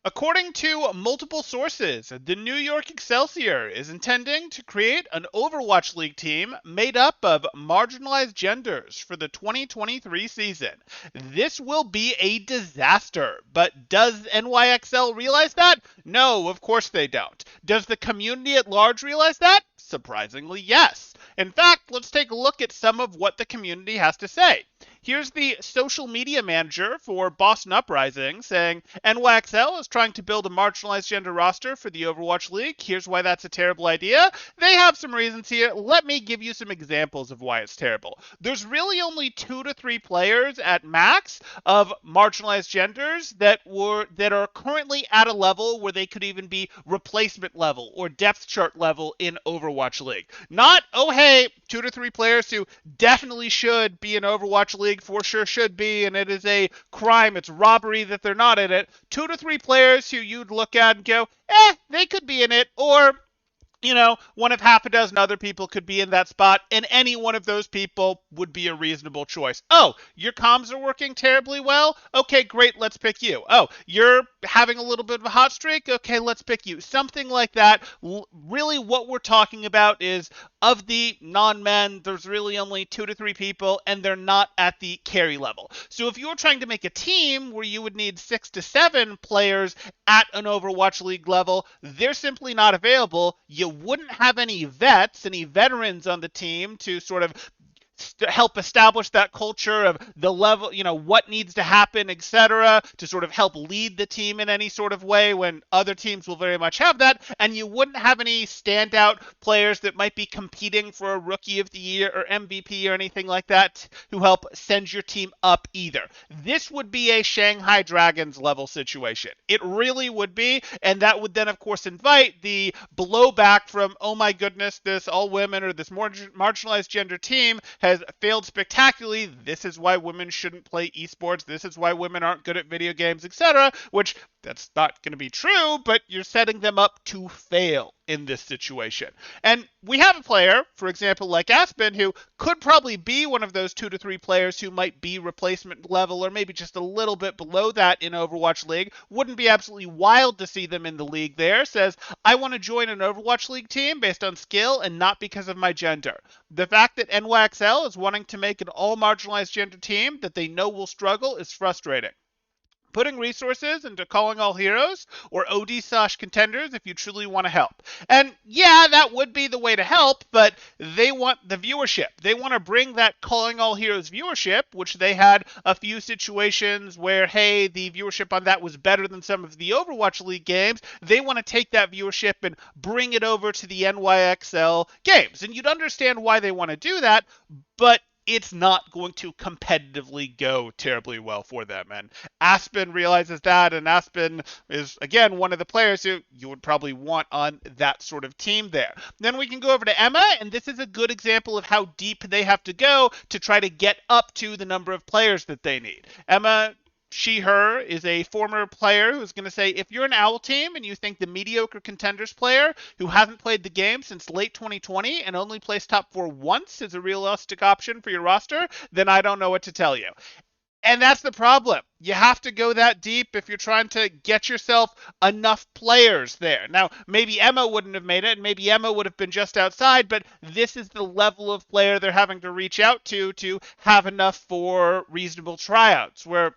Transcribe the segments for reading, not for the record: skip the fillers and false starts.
According to multiple sources, the New York Excelsior is intending to create an Overwatch League team made up of marginalized genders for the 2023 season. This will be a disaster, but does NYXL realize that? No, of course they don't. Does the community at large realize that? Surprisingly, yes. In fact, let's take a look at some of what the community has to say. Here's the social media manager for Boston Uprising saying NYXL is trying to build a marginalized gender roster for the Overwatch League. Here's why that's a terrible idea. They have some reasons here. Let me give you some examples of why it's terrible. There's really only 2 to 3 players at max of marginalized genders that are currently at a level where they could even be replacement level or depth chart level in Overwatch League. Not, oh hey, 2 to 3 players who definitely should be in Overwatch League, for sure should be, and it is a crime, it's robbery that they're not in it. 2 to 3 players who you'd look at and go, they could be in it, or one of half a dozen other people could be in that spot, and any one of those people would be a reasonable choice. Oh, your comms are working terribly well? Okay, great, let's pick you. Oh, you're having a little bit of a hot streak? Okay, let's pick you. Something like that. Really what we're talking about is, of the non-men, there's really only 2 to 3 people, and they're not at the carry level. So if you're trying to make a team where you would need 6 to 7 players at an Overwatch League level, they're simply not available. You wouldn't have any vets, any veterans on the team to sort of help establish that culture of the level, what needs to happen, etc., to sort of help lead the team in any sort of way when other teams will very much have that. And you wouldn't have any standout players that might be competing for a Rookie of the Year or MVP or anything like that who help send your team up either. This would be a Shanghai Dragons level situation. It really would be, and that would then, of course, invite the blowback from, oh my goodness, this all women or this marginalized gender team has failed spectacularly. This is why women shouldn't play esports. This is why women aren't good at video games, etc., which that's not going to be true, but you're setting them up to fail in this situation. And we have a player, for example, like Aspen, who could probably be one of those 2 to 3 players who might be replacement level or maybe just a little bit below that in Overwatch League. Wouldn't be absolutely wild to see them in the league there. Says, I want to join an Overwatch League team based on skill and not because of my gender. The fact that NYXL is wanting to make an all marginalized gender team that they know will struggle is frustrating. Putting resources into calling all heroes or OD/contenders if you truly want to help. And yeah, that would be the way to help, but they want the viewership. They want to bring that calling all heroes viewership, which they had a few situations where, hey, the viewership on that was better than some of the Overwatch League games. They want to take that viewership and bring it over to the NYXL games. And you'd understand why they want to do that, but it's not going to competitively go terribly well for them. And Aspen realizes that, and Aspen is, again, one of the players who you would probably want on that sort of team there. Then we can go over to Emma, and this is a good example of how deep they have to go to try to get up to the number of players that they need. Emma, she, her, is a former player who's going to say, if you're an OWL team and you think the mediocre contenders player who hasn't played the game since late 2020 and only placed top 4 once is a realistic option for your roster, then I don't know what to tell you. And that's the problem. You have to go that deep if you're trying to get yourself enough players there. Now, maybe Emma wouldn't have made it, and maybe Emma would have been just outside, but this is the level of player they're having to reach out to have enough for reasonable tryouts, where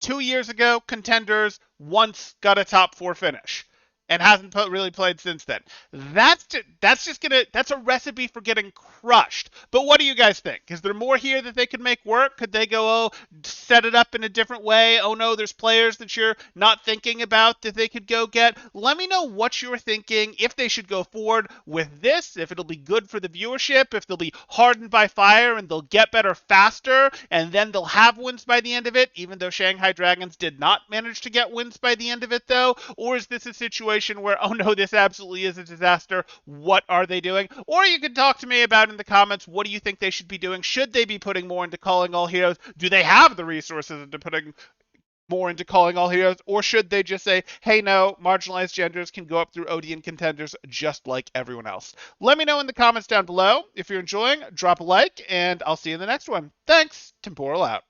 2 years ago, contenders once got a top 4 finish and hasn't really played since then. That's a recipe for getting crushed. But what do you guys think? Is there more here that they could make work? Could they go, set it up in a different way? Oh no, there's players that you're not thinking about that they could go get. Let me know what you're thinking, if they should go forward with this, if it'll be good for the viewership, if they'll be hardened by fire and they'll get better faster, and then they'll have wins by the end of it, even though Shanghai Dragons did not manage to get wins by the end of it though. Or is this a situation where, oh no, this absolutely is a disaster, what are they doing? Or you can talk to me about in the comments, what do you think they should be doing? Should they be putting more into calling all heroes? Do they have the resources into putting more into calling all heroes? Or should they just say, hey, no, marginalized genders can go up through OD and contenders just like everyone else? Let me know in the comments down below. If you're enjoying, drop a like, and I'll see you in the next one. Thanks. Temporal out.